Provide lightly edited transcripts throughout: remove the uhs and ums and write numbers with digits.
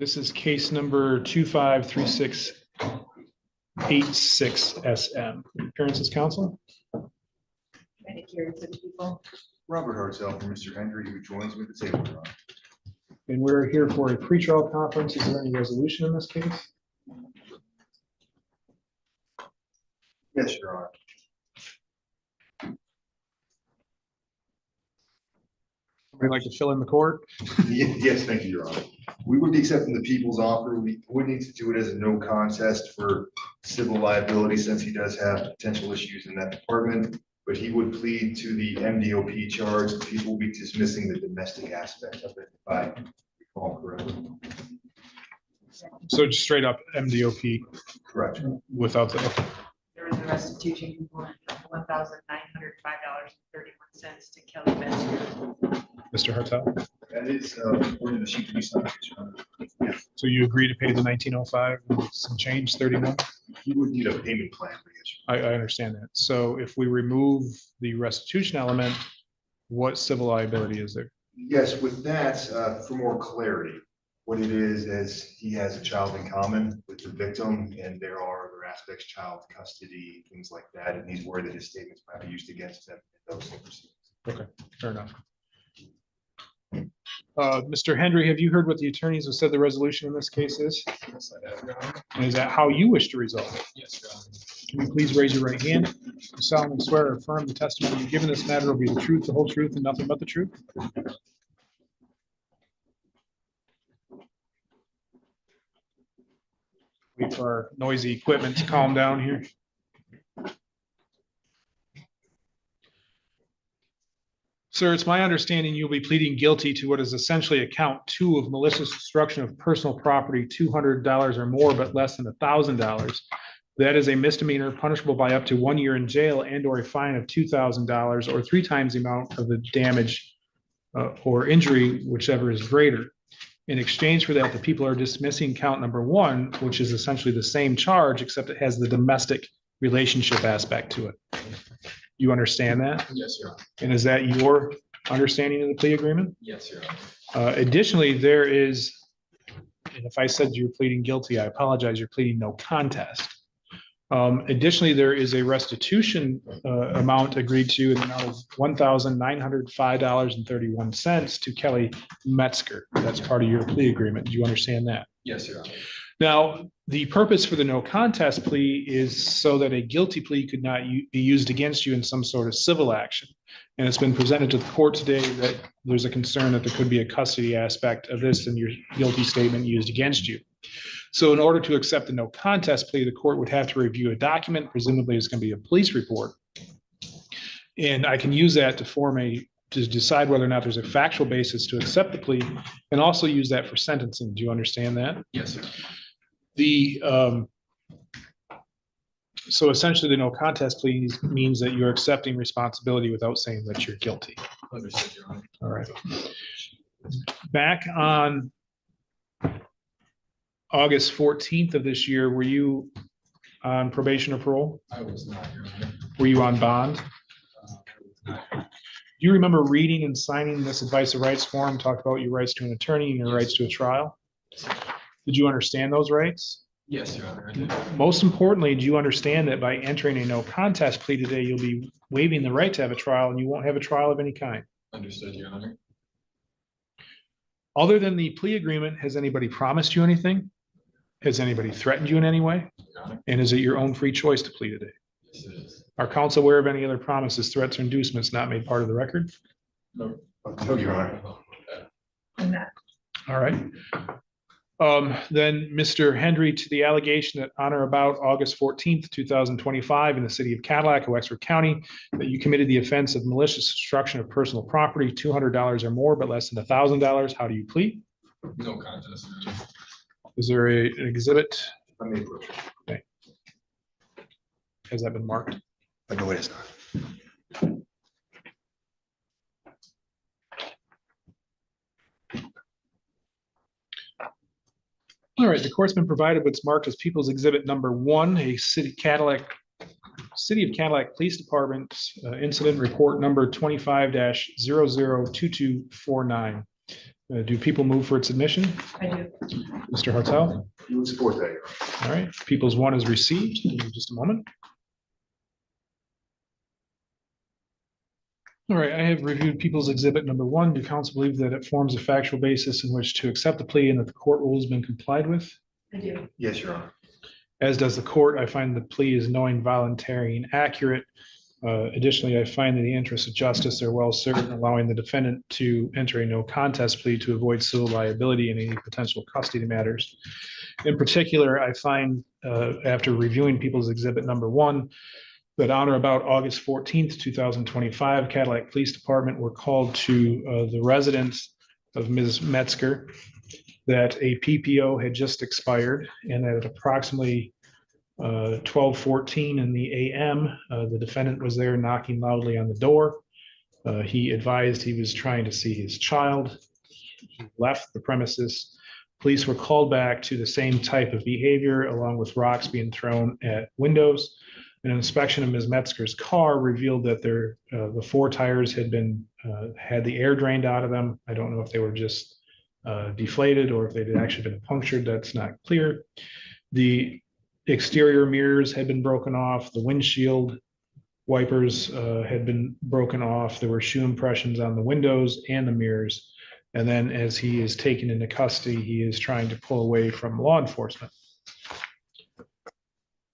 This is case number 253686SM. Appearances, counsel. Trying to carry for the people. Robert Hartzell from Mr. Henry, who joins me at the table. Your Honor. And we're here for a pretrial conference. Is there any resolution in this case? Yes, Your Honor. Would like to fill in the court? Yes, thank you, Your Honor. We would be accepting the people's offer. We would need to do it as a no contest for civil liability since he does have potential issues in that department, but he would plead to the MDOP charge. The people will be dismissing the domestic aspect of it, if I recall correctly. So just straight up MDOP Correct. without the, okay. There was a restitution component of $1,905.31 to Kelly Benson. Mr. Hartel. That is, according to the sheet to be signed, Your Honor. Yes. So you agree to pay the 1905 and some change 31? He would need a payment plan, I guess. I understand that. So if we remove the restitution element, what civil liability is there? Yes, with that, for more clarity, what it is he has a child in common with the victim, and there are other aspects, child custody, things like that, and he's worried that his statements might be used against him in those proceedings. Okay, fair enough. Mr. Henry, have you heard what the attorneys have said the resolution in this case is? Yes, I have, Your Honor. And is that how you wish to resolve it? Yes, Your Honor. Can you please raise your right hand? You solemnly swear or affirm the testimony you give in this matter will be the truth, the whole truth, and nothing but the truth? Wait for our noisy equipment to calm down here. Sir, it's my understanding you'll be pleading guilty to what is essentially a count 2 of malicious destruction of personal property, $200 or more, but less than $1,000. That is a misdemeanor punishable by up to 1 year in jail and or a fine of $2,000 or 3 times the amount of the damage or injury, whichever is greater. In exchange for that, the people are dismissing count number 1, which is essentially the same charge, except it has the domestic relationship aspect to it. You understand that? Yes, Your Honor. And is that your understanding of the plea agreement? Yes, Your Honor. Additionally, there is, and if I said you're pleading guilty, I apologize, you're pleading no contest. Additionally, there is a restitution amount agreed to in the amount of $1,905.31 to Kelly Metzger. That's part of your plea agreement. Do you understand that? Yes, Your Honor. Now, the purpose for the no contest plea is so that a guilty plea could not be used against you in some sort of civil action. And it's been presented to the court today that there's a concern that there could be a custody aspect of this and your guilty statement used against you. So in order to accept the no contest plea, the court would have to review a document, presumably it's going to be a police report. And I can use that to decide whether or not there's a factual basis to accept the plea and also use that for sentencing. Do you understand that? Yes, sir. So essentially the no contest plea means that you're accepting responsibility without saying that you're guilty. Understood, Your Honor. All right. Back on August 14th of this year, were you on probation or parole? I was not, Your Honor. Were you on bond? Do you remember reading and signing this advice of rights form, talk about your rights to an attorney and your rights to a trial? Did you understand those rights? Yes, Your Honor, I did. Most importantly, do you understand that by entering a no contest plea today, you'll be waiving the right to have a trial and you won't have a trial of any kind? Understood, Your Honor. Other than the plea agreement, has anybody promised you anything? Has anybody threatened you in any way? Your Honor. And is it your own free choice to plea today? Yes, it is. Are counsel aware of any other promises, threats, or inducements not made part of the record? No, Your Honor. I'm not. All right. Then Mr. Henry, to the allegation that on or about August 14th, 2025 in the city of Cadillac, Wexford County, that you committed the offense of malicious destruction of personal property, $200 or more, but less than $1,000. How do you plead? No contest, Your Honor. Is there an exhibit? I may approach it. Has that been marked? No, it is not. All right, the court's been provided what's marked as People's Exhibit number 1, a City of Cadillac Police Department incident report number 25-002249. Do people move for its admission? I do. Mr. Hartel? You would support that, Your Honor. All right, People's one is received. In just a moment. All right, I have reviewed People's Exhibit number 1. Do counsel believe that it forms a factual basis in which to accept the plea and that the court rule has been complied with? I do. Yes, Your Honor. As does the court. I find the plea is knowing, voluntary, and accurate. Additionally, I find that the interests of justice are well served in allowing the defendant to enter a no contest plea to avoid civil liability in any potential custody matters. In particular, I find after reviewing People's Exhibit number 1, that on or about August 14th, 2025, Cadillac Police Department were called to the residence of Ms. Metzger that a PPO had just expired, and that at approximately 12:14 in the AM, the defendant was there knocking loudly on the door. He advised he was trying to see his child. He left the premises. Police were called back to the same type of behavior, along with rocks being thrown at windows. An inspection of Ms. Metzger's car revealed that the 4 tires had the air drained out of them. I don't know if they were just deflated or if they had actually been punctured. That's not clear. The exterior mirrors had been broken off. The windshield wipers had been broken off. There were shoe impressions on the windows and the mirrors. And then as he is taken into custody, he is trying to pull away from law enforcement.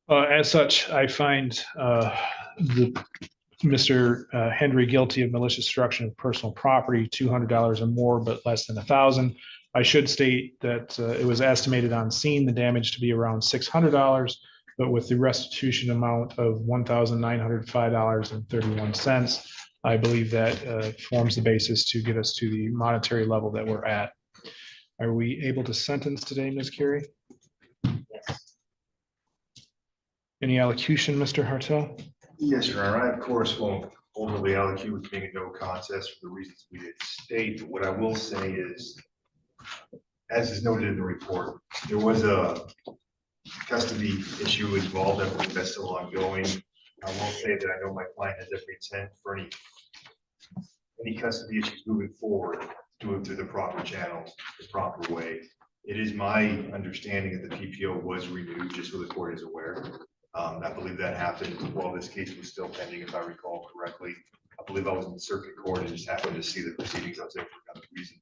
As such, I find Mr. Henry guilty of malicious destruction of personal property, $200 or more, but less than $1,000. I should state that it was estimated on scene the damage to be around $600, but with the restitution amount of $1,905.31, I believe that forms the basis to get us to the monetary level that we're at. Are we able to sentence today, Ms. Carey? Yes. Any allocution, Mr. Hartel? Yes, Your Honor. I, of course, won't overly allocate with being a no contest for the reasons we did state. But what I will say is, as is noted in the report, there was a custody issue involved. I believe that's still ongoing. I will say that I know my client has every intent for any custody issues moving forward, do it through the proper channels, the proper way. It is my understanding that the PPO was renewed, just so the court is aware. I believe that happened while this case was still pending, if I recall correctly. I believe I was in the circuit court and just happened to see the proceedings. I was there for another reason.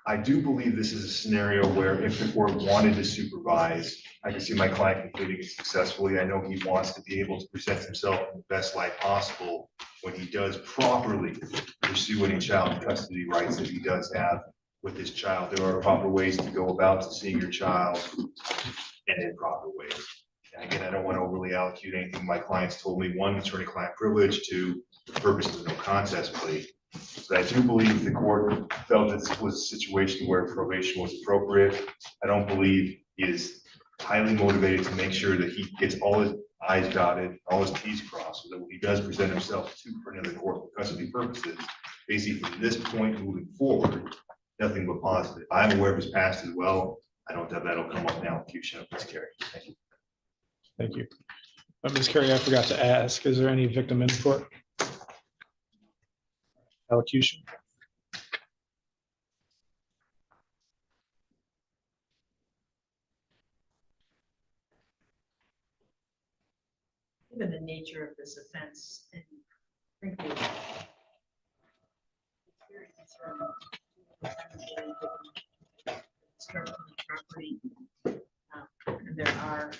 I do believe this is a scenario where if the court wanted to supervise, I can see my client completing it successfully. I know he wants to be able to present himself in the best light possible when he does properly pursue any child custody rights that he does have with his child. There are proper ways to go about seeing your child and in proper ways. And again, I don't want to overly allocate anything my clients told me. 1, attorney-client privilege. 2, the purpose of the no contest plea. But I do believe the court felt that this was a situation where probation was appropriate. I don't believe he is highly motivated to make sure that he gets all his I's dotted, all his T's crossed, so that when he does present himself to for another court for custody purposes, basically from this point moving forward, nothing but positive. I'm aware of his past as well. I don't doubt that'll come up in allocution of Ms. Carey. Thank you. Thank you. Ms. Carey, I forgot to ask, is there any victim input? Allocution? Given the nature of this offense and frankly, experience from destruction of property, and there are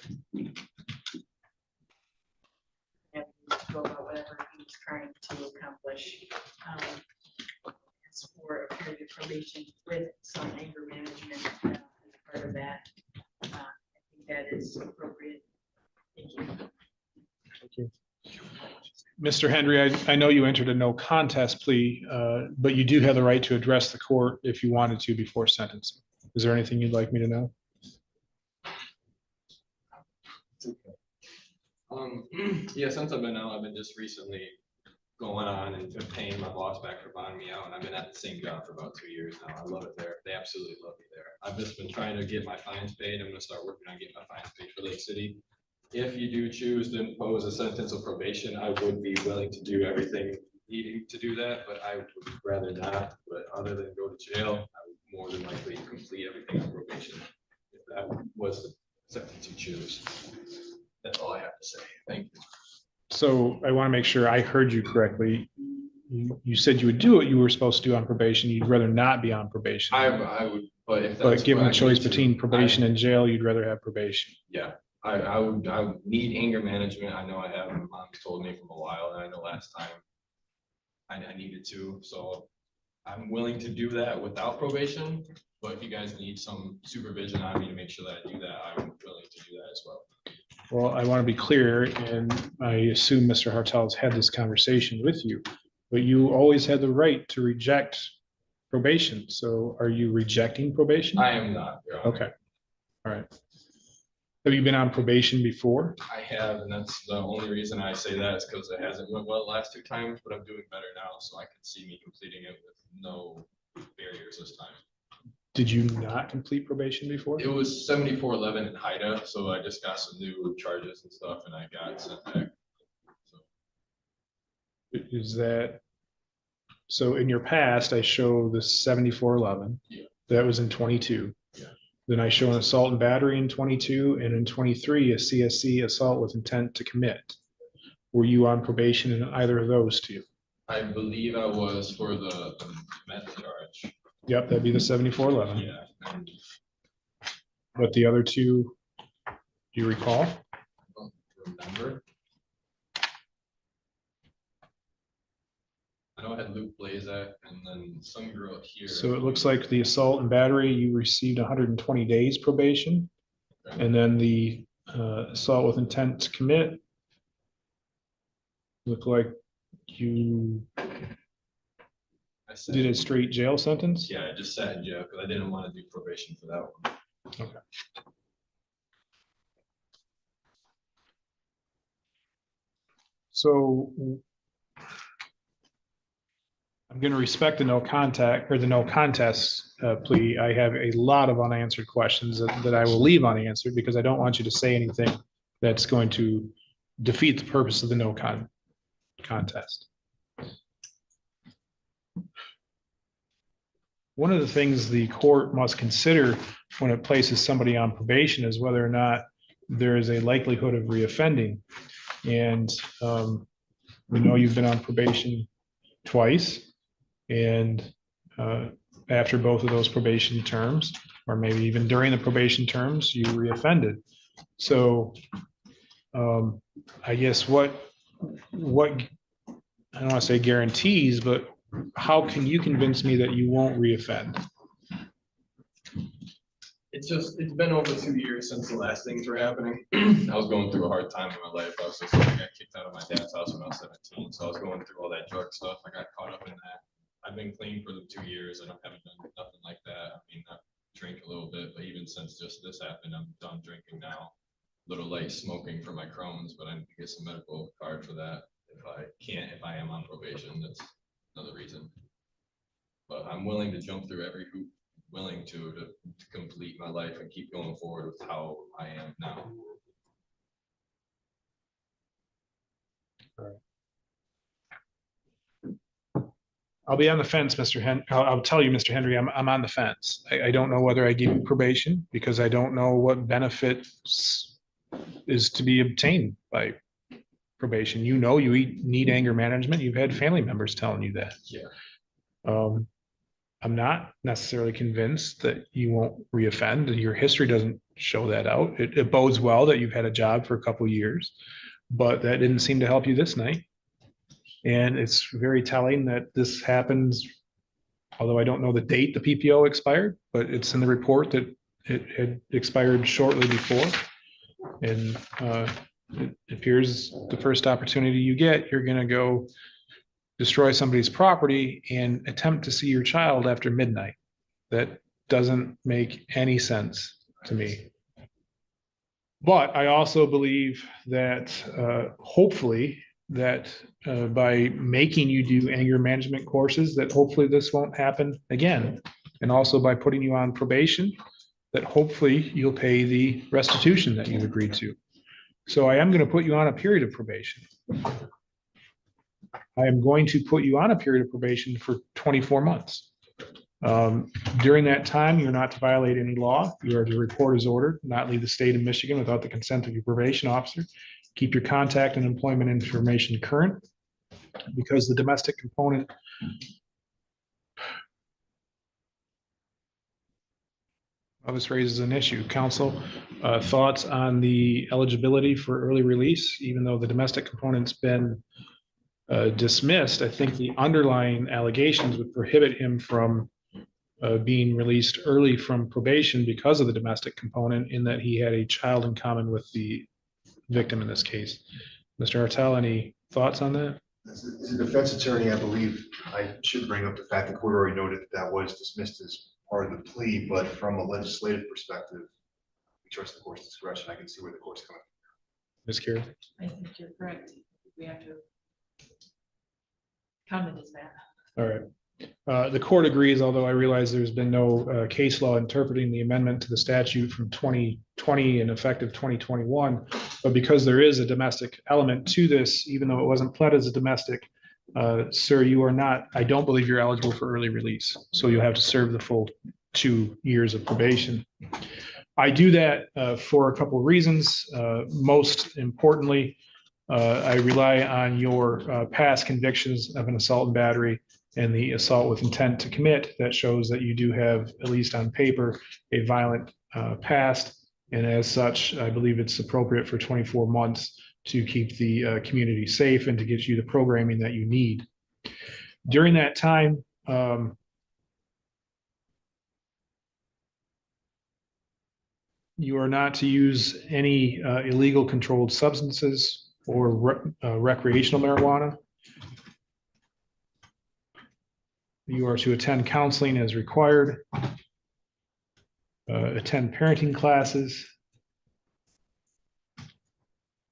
go about whatever he was trying to accomplish. As for a period of probation with some anger management as part of that, I think that is appropriate. Thank you. Thank you. Mr. Henry, I know you entered a no contest plea, but you do have the right to address the court if you wanted to before sentencing. Is there anything you'd like me to know? Yeah, since I've been out, I've been just recently going on and paying my boss back for bonding me out, and I've been at the same job for about 2 years now. I love it there. They absolutely love me there. I've just been trying to get my fines paid. I'm gonna start working on getting my fines paid for Lake City. If you do choose to impose a sentence of probation, I would be willing to do everything needing to do that, but I would rather not. But other than go to jail, I would more than likely complete everything on probation. If that was the sentence you choose. That's all I have to say. Thank you. So I want to make sure I heard you correctly. You said you would do what you were supposed to do on probation. You'd rather not be on probation. I would, but if But that's given what the I choice need to, between probation and jail, you'd rather have probation. Yeah, I would need anger management. I know I have, my mom's told me for a while, and I know last time I needed to, so I'm willing to do that without probation, but if you guys need some supervision on me to make sure that I do that, I'm willing to do that as well. Well, I want to be clear, and I assume Mr. Hartel's had this conversation with you, but you always had the right to reject probation. So are you rejecting probation? I am not, Your Honor. Okay, all right. Have you been on probation before? I have, and that's the only reason I say that is because it hasn't went well the last 2 times, but I'm doing better now, so I can see me completing it with no barriers this time. Did you not complete probation before? It was 7411 in Haida, so I just got some new charges and stuff, and I got sent back. So, Is that, so in your past, I show the 7411. Yeah. That was in 22. Yeah. Then I show an assault and battery in 22, and in 23, a CSC assault with intent to commit. Were you on probation in either of those two? I believe I was for the meth charge. Yep, that'd be the 7411. Yeah. And But the other two, do you recall? I don't remember. I know I had Luke Blazak and then some girl here. So it looks like the assault and battery, you received 120 days probation. Okay. And then the assault with intent to commit look like you I said, did a straight jail sentence? yeah, I just sat in jail because I didn't want to do probation for that one. Okay. So I'm going to respect the no contact or the no contest plea. I have a lot of unanswered questions that I will leave unanswered because I don't want you to say anything that's going to defeat the purpose of the no contest. One of the things the court must consider when it places somebody on probation is whether or not there is a likelihood of reoffending. And we know you've been on probation twice. And after both of those probation terms, or maybe even during the probation terms, you reoffended. So I guess what I don't want to say guarantees, but how can you convince me that you won't reoffend? It's been over 2 years since the last things were happening. I was going through a hard time in my life. I got kicked out of my dad's house when I was 17. So I was going through all that drug stuff. I got caught up in that. I've been clean for the 2 years. I haven't done nothing like that. I mean, I drink a little bit, but even since just this happened, I'm done drinking now. A little light smoking for my Crohn's, but I need to get some medical card for that. If I am on probation, that's another reason. But I'm willing to jump through every hoop, willing to complete my life and keep going forward with how I am now. I'll be on the fence, Mr. Henry. I'll tell you, Mr. Henry, I'm on the fence. I don't know whether I give you probation because I don't know what benefit is to be obtained by probation. You know, you need anger management. You've had family members telling you that. Yeah. I'm not necessarily convinced that you won't reoffend. Your history doesn't show that out. It bodes well that you've had a job for a couple of years, but that didn't seem to help you this night. And it's very telling that this happens, although I don't know the date the PPO expired, but it's in the report that it had expired shortly before. And it appears the first opportunity you get, you're going to go destroy somebody's property and attempt to see your child after midnight. That doesn't make any sense to me. But I also believe that hopefully that by making you do anger management courses, that hopefully this won't happen again. And also by putting you on probation, that hopefully you'll pay the restitution that you've agreed to. So I am going to put you on a period of probation. I am going to put you on a period of probation for 24 months. During that time, you're not to violate any law. You are to report as ordered, not leave the state of Michigan without the consent of your probation officer. Keep your contact and employment information current, because the domestic component this raises an issue. Counsel, thoughts on the eligibility for early release, even though the domestic component's been dismissed? I think the underlying allegations would prohibit him from being released early from probation because of the domestic component, in that he had a child in common with the victim in this case. Mr. Hartel, any thoughts on that? As a defense attorney, I believe I should bring up the fact the court already noted that was dismissed as part of the plea, but from a legislative perspective, we trust the court's discretion. I can see where the court's coming. Ms. Carey? I think you're correct. We have to comment as that. All right. The court agrees, although I realize there's been no case law interpreting the amendment to the statute from 2020 and effective 2021. But because there is a domestic element to this, even though it wasn't pled as a domestic, sir, you are not, I don't believe you're eligible for early release. So you'll have to serve the full 2 years of probation. I do that for a couple of reasons. Most importantly, I rely on your past convictions of an assault and battery and the assault with intent to commit. That shows that you do have, at least on paper, a violent past. And as such, I believe it's appropriate for 24 months to keep the community safe and to get you the programming that you need. During that time, you are not to use any illegal controlled substances or recreational marijuana. You are to attend counseling as required, attend parenting classes.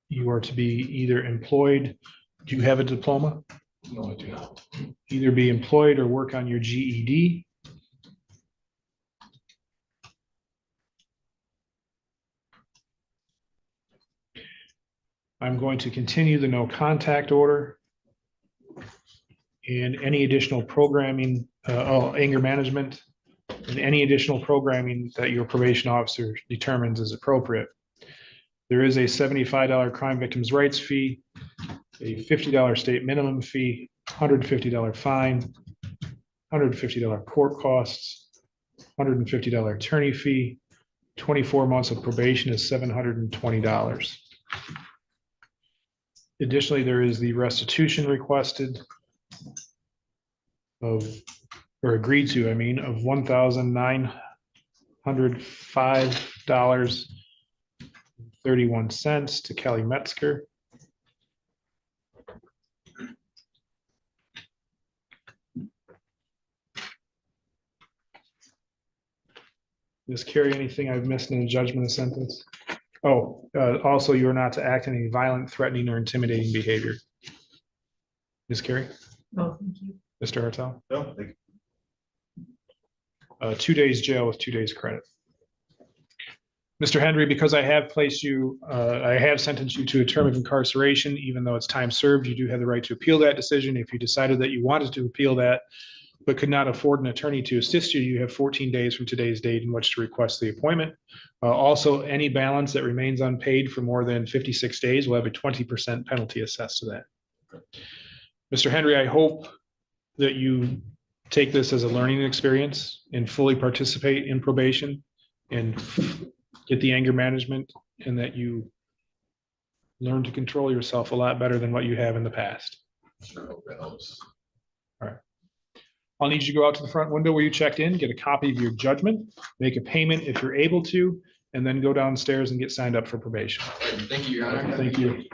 You are to be either employed. Do you have a diploma? No, I do not. Either be employed or work on your GED. I'm going to continue the no contact order and any additional programming, anger management, and any additional programming that your probation officer determines is appropriate. There is a $75 crime victims' rights fee, a $50 state minimum fee, $150 fine, $150 court costs, $150 attorney fee, 24 months of probation is $720. Additionally, there is the restitution requested of, or agreed to, I mean, of $1,905.31 to Kelly Metzger. Ms. Carey, anything I've missed in the judgment of sentence? Oh, also, you are not to act in any violent, threatening, or intimidating behavior. Ms. Carey? No, thank you. Mr. Hartel? No, thank you. 2 days jail with 2 days credit. Mr. Henry, because I have placed you, I have sentenced you to a term of incarceration, even though it's time served, you do have the right to appeal that decision. If you decided that you wanted to appeal that, but could not afford an attorney to assist you, you have 14 days from today's date in which to request the appointment. Also, any balance that remains unpaid for more than 56 days will have a 20% penalty assessed to that. Mr. Henry, I hope that you take this as a learning experience and fully participate in probation and get the anger management, and that you learn to control yourself a lot better than what you have in the past. Sure, hope that helps. All right. I'll need you to go out to the front window where you checked in, get a copy of your judgment, make a payment if you're able to, and then go downstairs and get signed up for probation. Thank you, Your Honor. Thank you.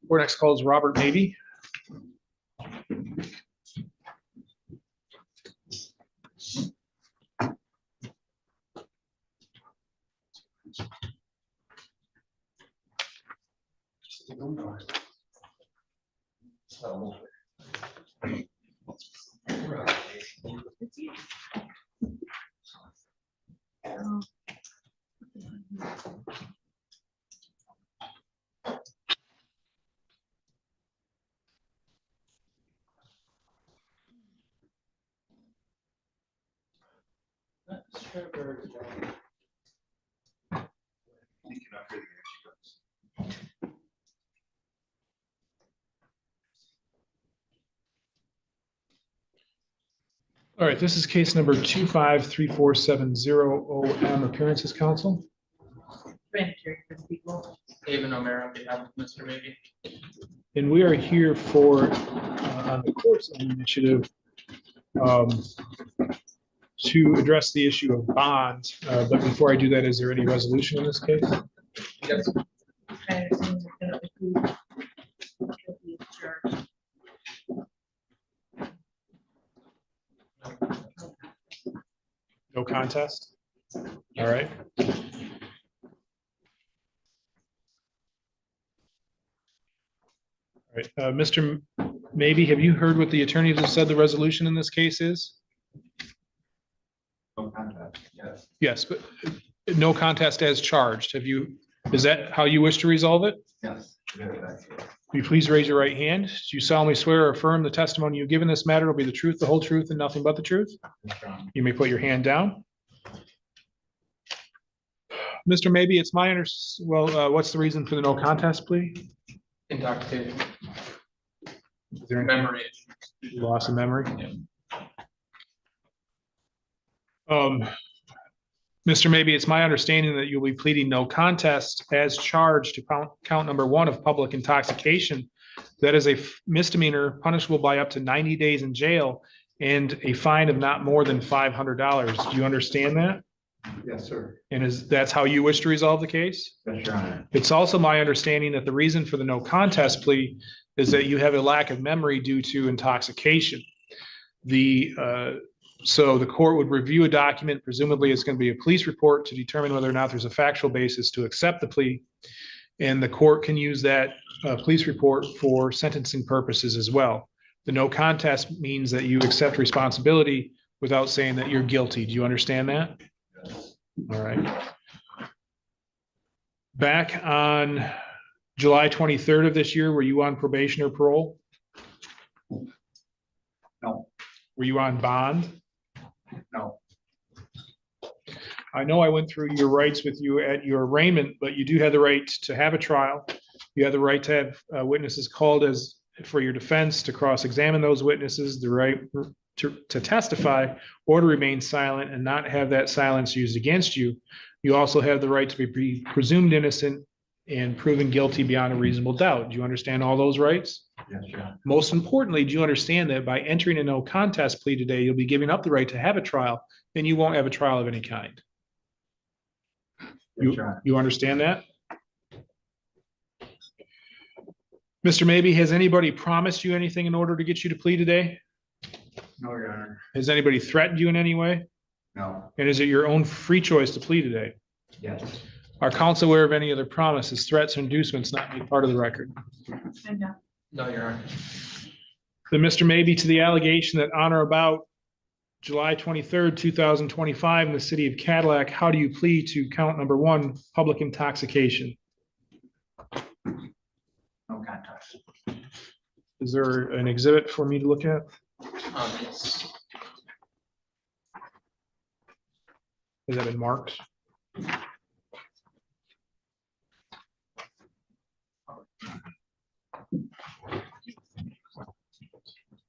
Our next call is Robert Navy. You cannot hear the issue. All right, this is case number 2534700 OM Appearances Council. Brandon Carey for the people. David O'Meara on behalf of Mr. Maybe. And we are here for, on the court's own initiative, to address the issue of bonds. But before I do that, is there any resolution in this case? Yes. I assume it's gonna include guilty as charged. No contest? All right. All right, Mr. Maybe, have you heard what the attorneys have said the resolution in this case is? No contact, yes. Yes, but no contest as charged. Have you, is that how you wish to resolve it? Yes. Will you please raise your right hand? Do you solemnly swear or affirm the testimony you give in this matter will be the truth, the whole truth, and nothing but the truth? You may put your hand down. Mr. Maybe, it's my what's the reason for the no contest plea? Intoxication, Is there any memory issues. loss of memory? Mr. Maybe, it's my understanding that you'll be pleading no contest as charged to count number 1 of public intoxication. That is a misdemeanor punishable by up to 90 days in jail and a fine of not more than $500. Do you understand that? Yes, sir. And that's how you wish to resolve the case? Yes, Your Honor. It's also my understanding that the reason for the no contest plea is that you have a lack of memory due to intoxication. So the court would review a document, presumably it's going to be a police report, to determine whether or not there's a factual basis to accept the plea. And the court can use that police report for sentencing purposes as well. The no contest means that you accept responsibility without saying that you're guilty. Do you understand that? All right. Back on July 23rd of this year, were you on probation or parole? No. Were you on bond? No. I know I went through your rights with you at your arraignment, but you do have the right to have a trial. You have the right to have witnesses called as for your defense, to cross-examine those witnesses, the right to testify or to remain silent and not have that silence used against you. You also have the right to be presumed innocent and proven guilty beyond a reasonable doubt. Do you understand all those rights? Yes, Your Honor. Most importantly, do you understand that by entering a no contest plea today, you'll be giving up the right to have a trial, and you won't have a trial of any kind? Yes, Your Honor. You understand that? Mr. Maybe, has anybody promised you anything in order to get you to plea today? No, Your Honor. Has anybody threatened you in any way? No. And is it your own free choice to plea today? Yes. Are counsel aware of any other promises, threats, or inducements not made part of the record? And No, Your Honor. Then, Mr. Maybe, to the allegation that on or about July 23rd, 2025, in the city of Cadillac, how do you plead to count number 1, public intoxication? No contest. Is there an exhibit for me to look at? Yes. Has that been marked?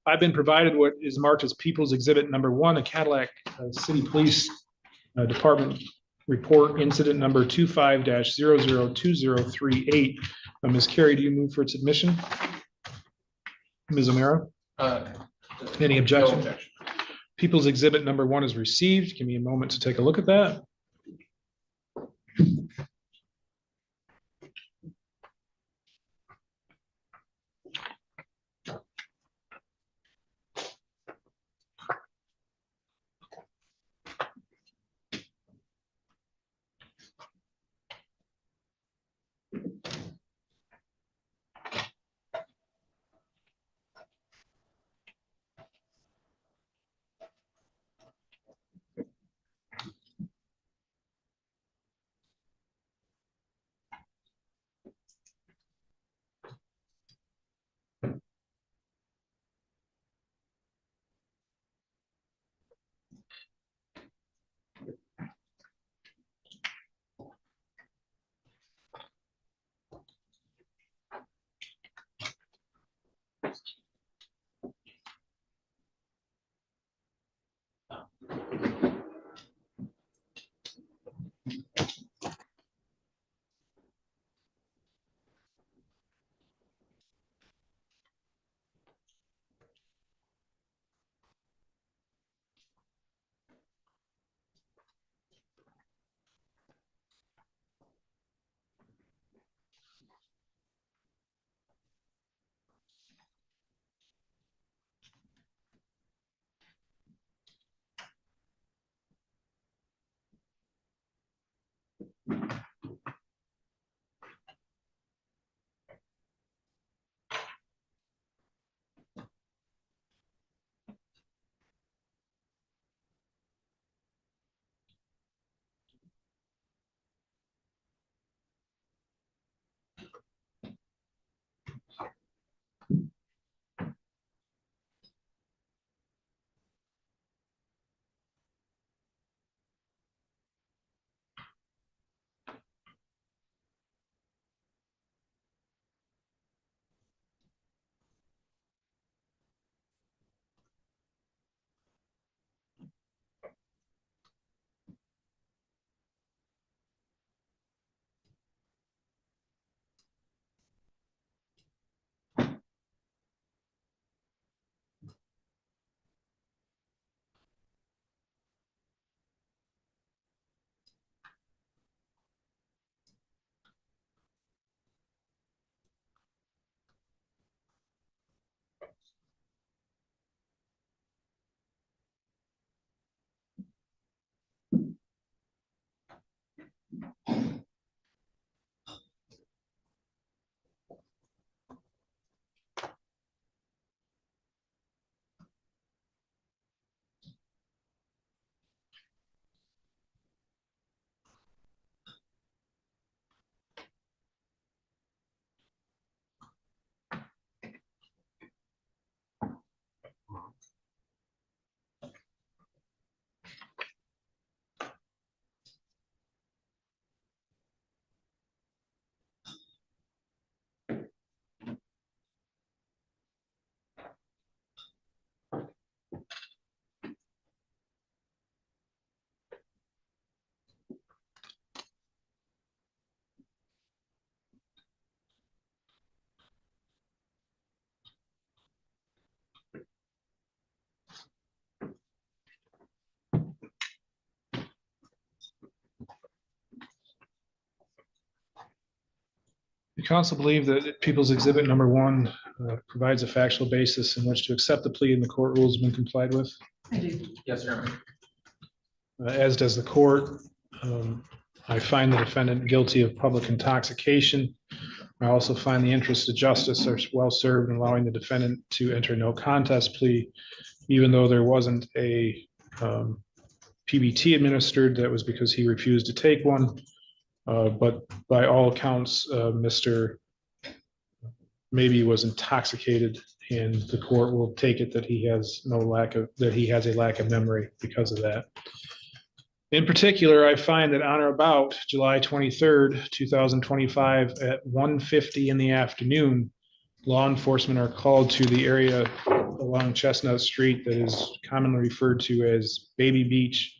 I've been provided what is marked as People's Exhibit number 1, a Cadillac City Police Department report, incident number 25-002038. Ms. Carey, do you move for its admission? Ms. O'Meara? Any No objection? objection. People's Exhibit number 1 is received. Give me a moment to take a look at that. The council believe that People's Exhibit number 1 provides a factual basis in which to accept the plea and the court rules have been complied with, I do. Yes, Your Honor. as does the court. I find the defendant guilty of public intoxication. I also find the interests of justice are well served in allowing the defendant to enter no contest plea, even though there wasn't a PBT administered. That was because he refused to take one. But by all accounts, Mr. Maybe was intoxicated, and the court will take it that he has a lack of memory because of that. In particular, I find that on or about July 23rd, 2025, at 1:50 in the afternoon, law enforcement are called to the area along Chestnut Street that is commonly referred to as Baby Beach,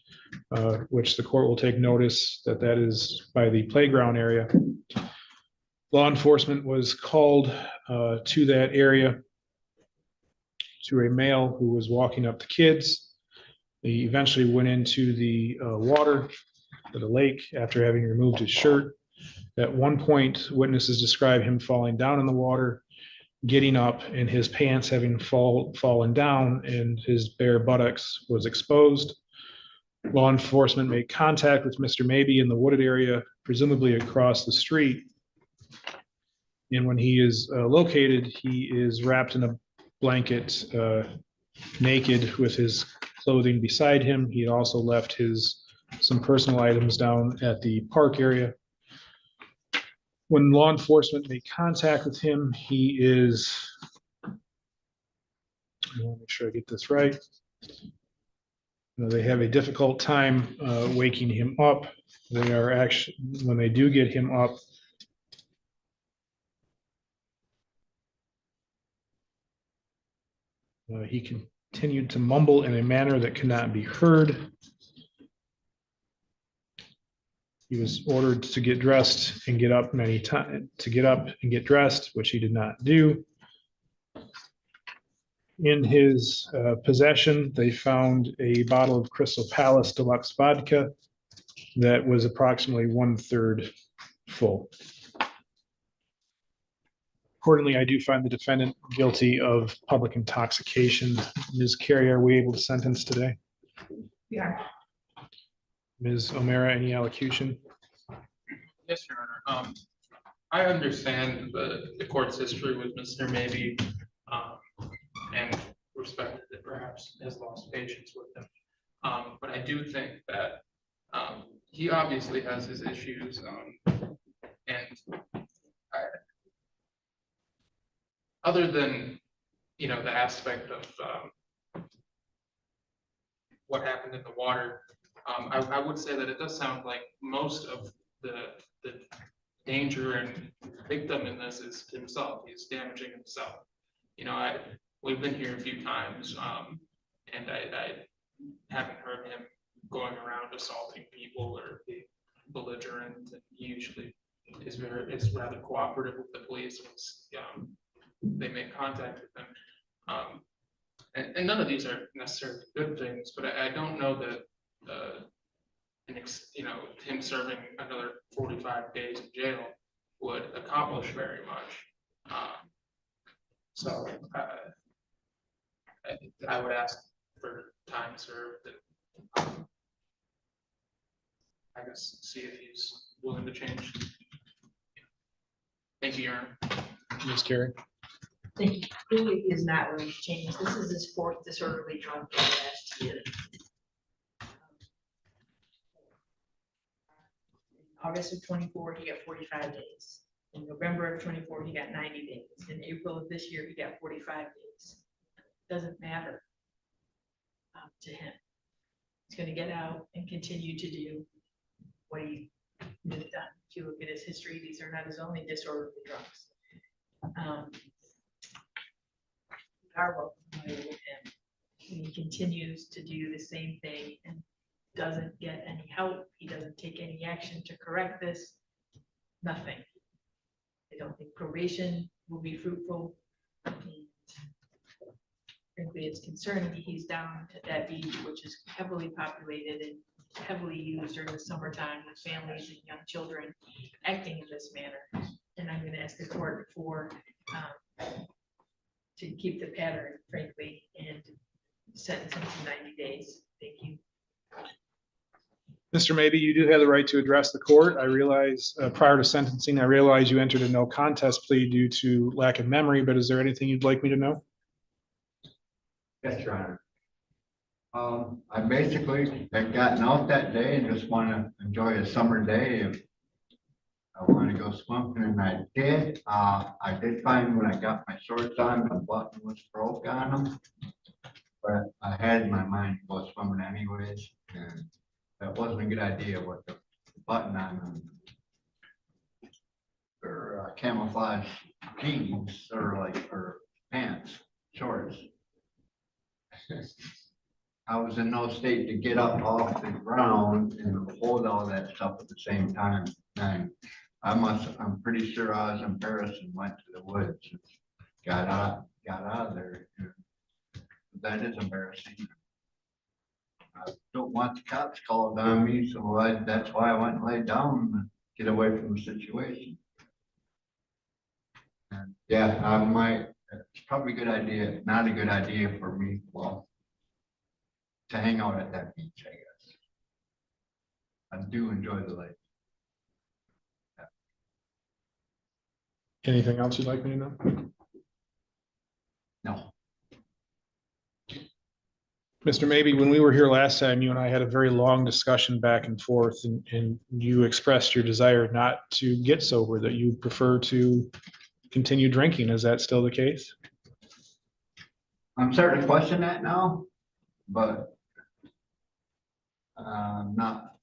which the court will take notice that that is by the playground area. Law enforcement was called to that area to a male who was walking up to kids. He eventually went into the water of the lake after having removed his shirt. At one point, witnesses describe him falling down in the water, getting up, and his pants having fallen down, and his bare buttocks was exposed. Law enforcement made contact with Mr. Maybe in the wooded area, presumably across the street. And when he is located, he is wrapped in a blanket, naked, with his clothing beside him. He had also left some personal items down at the park area. When law enforcement made contact with him, I want to make sure I get this right. They have a difficult time waking him up. They are actually, when they do get him up, he continued to mumble in a manner that cannot be heard. He was ordered to get dressed and get up many times, to get up and get dressed, which he did not do. In his possession, they found a bottle of Crystal Palace Deluxe vodka that was approximately 1/3 full. Accordingly, I do find the defendant guilty of public intoxication. Ms. Carey, are we able to sentence today? Yeah. Ms. O'Mara, any allocution? Yes, Your Honor. I understand the court's history with Mr. Maybe, and respect that perhaps has lost patience with him. But I do think that, he obviously has his issues, and other than, the aspect of, what happened in the water, I would say that it does sound like most of the danger and victim in this is himself. He's damaging himself. We've been here a few times, and I haven't heard him going around assaulting people or being belligerent. And he usually is rather cooperative with the police once they make contact with him. And none of these are necessarily good things, but I don't know that him serving another 45 days in jail would accomplish very much. So I would ask for time served and I guess see if he's willing to change. Thank you, Your Honor. Ms. Carey? Thank you. Clearly he is not willing to change. This is his fourth disorderly drunk in the last year. In August of 24, he got 45 days. In November of 24, he got 90 days. In April of this year, he got 45 days. Doesn't matter to him. He's going to get out and continue to do what he has done. If you look at his history, these are not his only disorderly drunks. We are well familiar with him. He continues to do the same thing and doesn't get any help. He doesn't take any action to correct this. Nothing. I don't think probation will be fruitful. Frankly, it's concerning that he's down at that beach, which is heavily populated and heavily used during the summertime with families and young children acting in this manner. And I'm going to ask the court for to keep the pattern, frankly, and sentence him to 90 days. Thank you. Mr. Maybe, you do have the right to address the court. I realize prior to sentencing, I realize you entered a no contest plea due to lack of memory, but is there anything you'd like me to know? Yes, Your Honor. I basically had gotten out that day and just want to enjoy a summer day. If I want to go swimming, and I did. I did find when I got my shorts on, the button was broke on them. But I had in my mind to go swimming anyways, and that wasn't a good idea with the button on them. Or camouflage jeans or pants, shorts. I was in no state to get up off the ground and hold all that stuff at the same time. And I'm pretty sure I was embarrassed and went to the woods and got out of there. That is embarrassing. I don't want the cops called on me, so that's why I went and laid down and get away from the situation. And yeah, it's probably a good idea, not a good idea for me, to hang out at that beach, I guess. I do enjoy the lake. Anything else you'd like me to know? No. Mr. Maybe, when we were here last time, you and I had a very long discussion back and forth, and you expressed your desire not to get sober, that you prefer to continue drinking. Is that still the case? I'm starting to question that now, but not,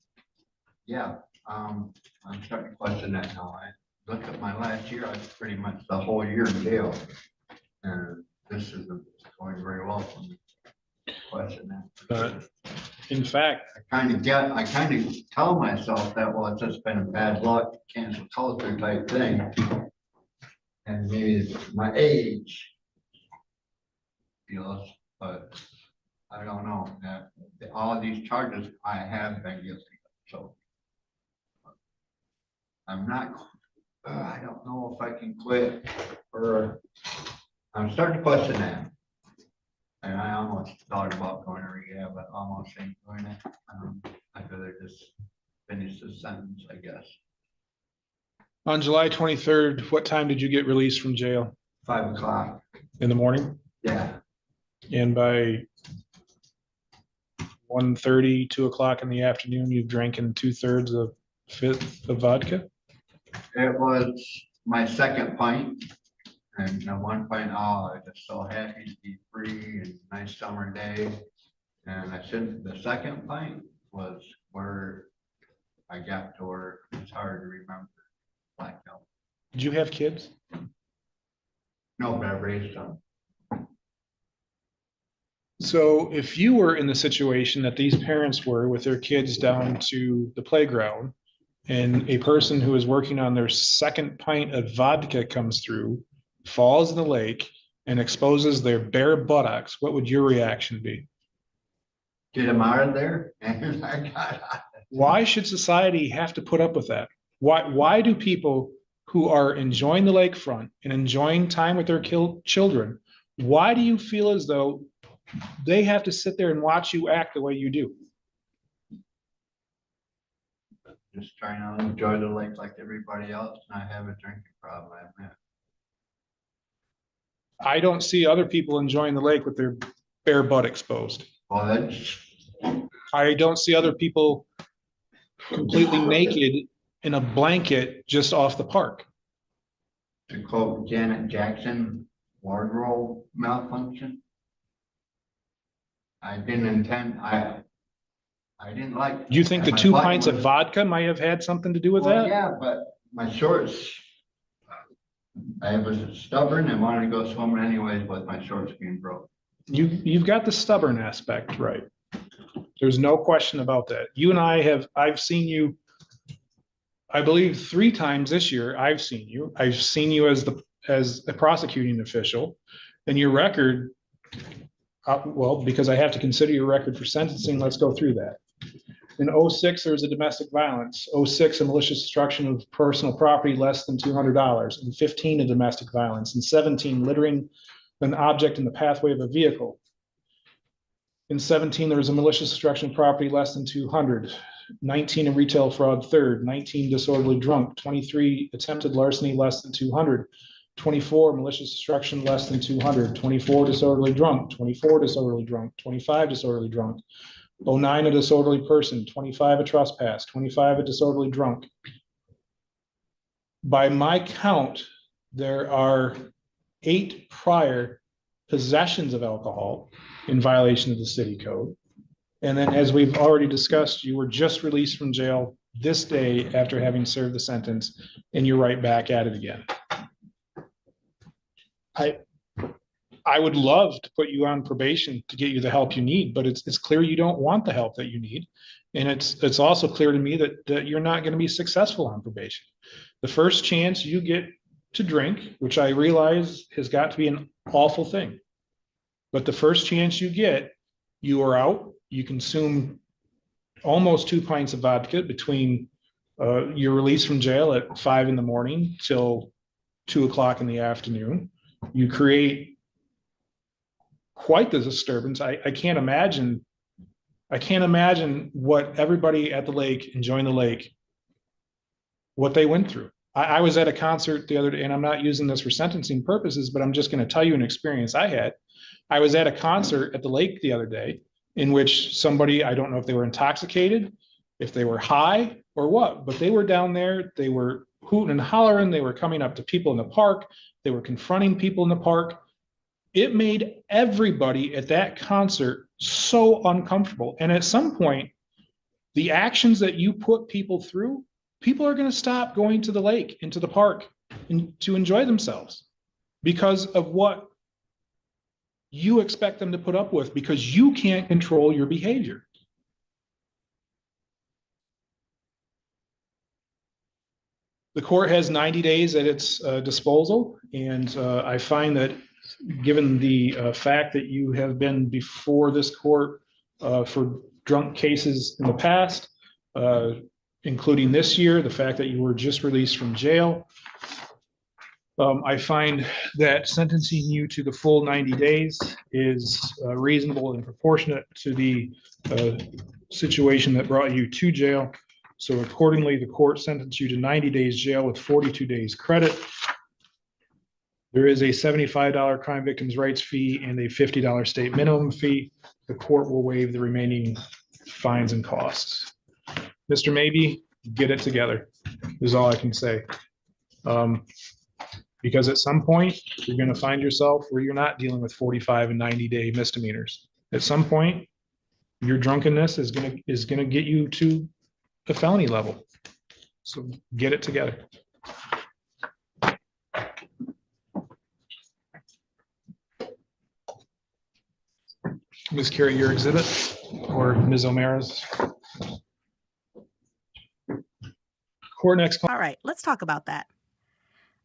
yeah, I'm starting to question that now. I looked at my last year, I was pretty much the whole year in jail, and this isn't going very well for me. Question that. In fact, I kind of tell myself that, well, it's just been a bad luck, cancel culture type thing. And maybe it's my age, but I don't know. All these charges I have been guilty of, so I'm not, I don't know if I can quit, or I'm starting to question that. And I almost thought about going to rehab, but almost ain't doing it. I'd rather just finish this sentence, I guess. On July 23rd, what time did you get released from jail? 5 o'clock. In the morning? Yeah, And by 1:30, 2 o'clock in the afternoon, you've drank 2/3 of fifth of vodka? it was my second pint. And at one point, oh, I was just so happy to be free and nice summer day. And I said, the second pint was where I got to where it's hard to remember. Blackout. Did you have kids? No, but I raised them. So if you were in the situation that these parents were with their kids down to the playground, and a person who is working on their second pint of vodka comes through, falls in the lake, and exposes their bare buttocks, what would your reaction be? Get them out of there. And I got out. Why should society have to put up with that? Why do people who are enjoying the lakefront and enjoying time with their children, why do you feel as though they have to sit there and watch you act the way you do? Just trying to enjoy the lake like everybody else, and I have a drinking problem, I admit. I don't see other people enjoying the lake with their bare butt exposed. Well, that's, I don't see other people completely naked in a blanket just off the park. to quote Janet Jackson, wardrobe malfunction. I didn't intend, I didn't like. Do you think the and my 2 button pints of was- vodka might have had something to do with Well, that? yeah, but my shorts, I was stubborn and wanted to go swimming anyways with my shorts being broke. You've got the stubborn aspect, right? There's no question about that. You and I've seen you, I believe 3 times this year, I've seen you as a prosecuting official, and your record, well, because I have to consider your record for sentencing, let's go through that. In 06, there was a domestic violence. 06, a malicious destruction of personal property less than $200. In 15, a domestic violence. In 17, littering an object in the pathway of a vehicle. In 17, there was a malicious destruction of property less than 200. 19, a retail fraud third. 19, disorderly drunk. 23, attempted larceny less than 200. 24, malicious destruction less than 200. 24, disorderly drunk. 24, disorderly drunk. 25, disorderly drunk. 09, a disorderly person. 25, a trespass. 25, a disorderly drunk. By my count, there are 8 prior possessions of alcohol in violation of the city code. And then, as we've already discussed, you were just released from jail this day after having served the sentence, and you're right back at it again. I would love to put you on probation to get you the help you need, but it's clear you don't want the help that you need. And it's also clear to me that you're not going to be successful on probation. The first chance you get to drink, which I realize has got to be an awful thing, but the first chance you get, you are out, you consume almost 2 pints of vodka between your release from jail at 5 in the morning till 2 o'clock in the afternoon. You create quite the disturbance. I can't imagine what everybody at the lake, enjoying the lake, what they went through. I was at a concert the other day, and I'm not using this for sentencing purposes, but I'm just going to tell you an experience I had. I was at a concert at the lake the other day in which somebody, I don't know if they were intoxicated, if they were high or what, but they were down there, they were hooting and hollering, they were coming up to people in the park, they were confronting people in the park. It made everybody at that concert so uncomfortable. And at some point, the actions that you put people through, people are going to stop going to the lake, into the park, and to enjoy themselves because of what you expect them to put up with, because you can't control your behavior. The court has 90 days at its disposal, and I find that given the fact that you have been before this court for drunk cases in the past, including this year, the fact that you were just released from jail, I find that sentencing you to the full 90 days is reasonable and proportionate to the situation that brought you to jail. So accordingly, the court sentenced you to 90 days jail with 42 days credit. There is a $75 crime victims' rights fee and a $50 state minimum fee. The court will waive the remaining fines and costs. Mr. Maybe, get it together, is all I can say. Because at some point, you're gonna find yourself where you're not dealing with 45 and 90-day misdemeanors. At some point, your drunkenness is gonna get you to the felony level. So get it together. Ms. Carey, your exhibit, or Ms. O'Mara's? Court next. All right, let's talk about that.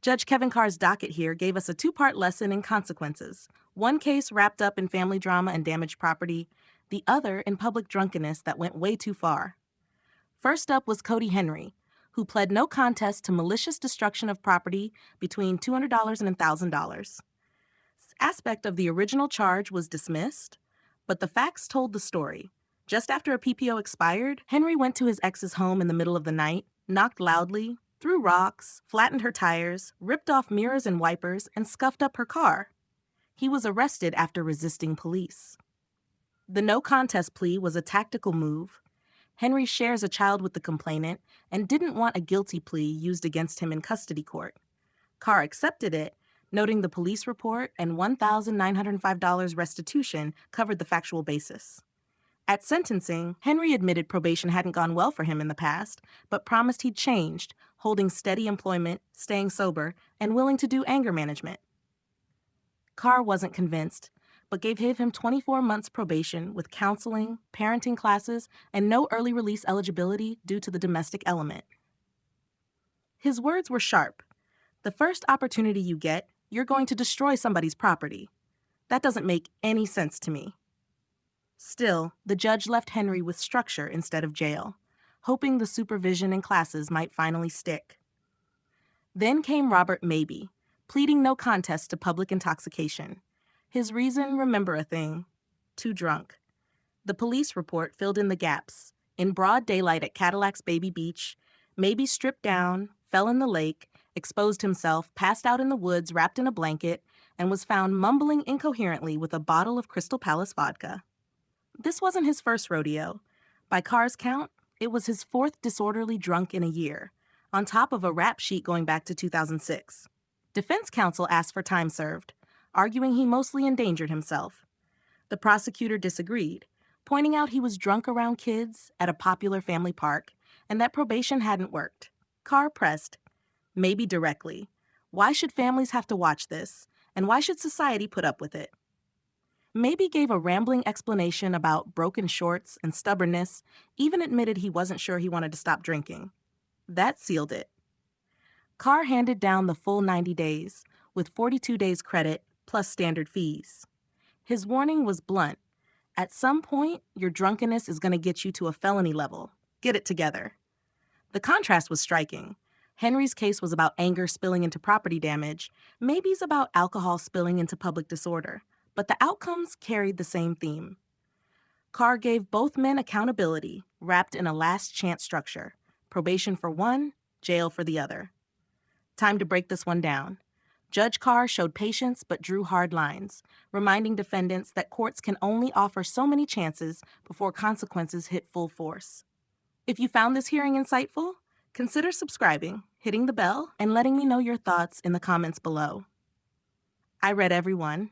Judge Kevin Carr's docket here gave us a two-part lesson in consequences. One case wrapped up in family drama and damaged property, the other in public drunkenness that went way too far. First up was Cody Henry, who pled no contest to malicious destruction of property between $200 and $1,000. Aspect of the original charge was dismissed, but the facts told the story. Just after a PPO expired, Henry went to his ex's home in the middle of the night, knocked loudly, threw rocks, flattened her tires, ripped off mirrors and wipers, and scuffed up her car. He was arrested after resisting police. The no contest plea was a tactical move. Henry shares a child with the complainant and didn't want a guilty plea used against him in custody court. Carr accepted it, noting the police report and $1,905 restitution covered the factual basis. At sentencing, Henry admitted probation hadn't gone well for him in the past, but promised he'd changed, holding steady employment, staying sober, and willing to do anger management. Carr wasn't convinced, but gave him 24 months probation with counseling, parenting classes, and no early release eligibility due to the domestic element. His words were sharp. The first opportunity you get, you're going to destroy somebody's property. That doesn't make any sense to me. Still, the judge left Henry with structure instead of jail, hoping the supervision and classes might finally stick. Then came Robert Maybe, pleading no contest to public intoxication. His reason, remember a thing, too drunk. The police report filled in the gaps. In broad daylight at Cadillac's Baby Beach, Maybe stripped down, fell in the lake, exposed himself, passed out in the woods wrapped in a blanket, and was found mumbling incoherently with a bottle of Crystal Palace vodka. This wasn't his first rodeo. By Carr's count, it was his fourth disorderly drunk in a year, on top of a rap sheet going back to 2006. Defense counsel asked for time served, arguing he mostly endangered himself. The prosecutor disagreed, pointing out he was drunk around kids at a popular family park and that probation hadn't worked. Carr pressed, maybe directly, why should families have to watch this, and why should society put up with it? Maybe gave a rambling explanation about broken shorts and stubbornness, even admitted he wasn't sure he wanted to stop drinking. That sealed it. Carr handed down the full 90 days, with 42 days credit plus standard fees. His warning was blunt. At some point, your drunkenness is going to get you to a felony level. Get it together. The contrast was striking. Henry's case was about anger spilling into property damage. Maybe's about alcohol spilling into public disorder. But the outcomes carried the same theme. Carr gave both men accountability, wrapped in a last chance structure. Probation for one, jail for the other. Time to break this one down. Judge Carr showed patience but drew hard lines, reminding defendants that courts can only offer so many chances before consequences hit full force. If you found this hearing insightful, consider subscribing, hitting the bell, and letting me know your thoughts in the comments below. I read every one.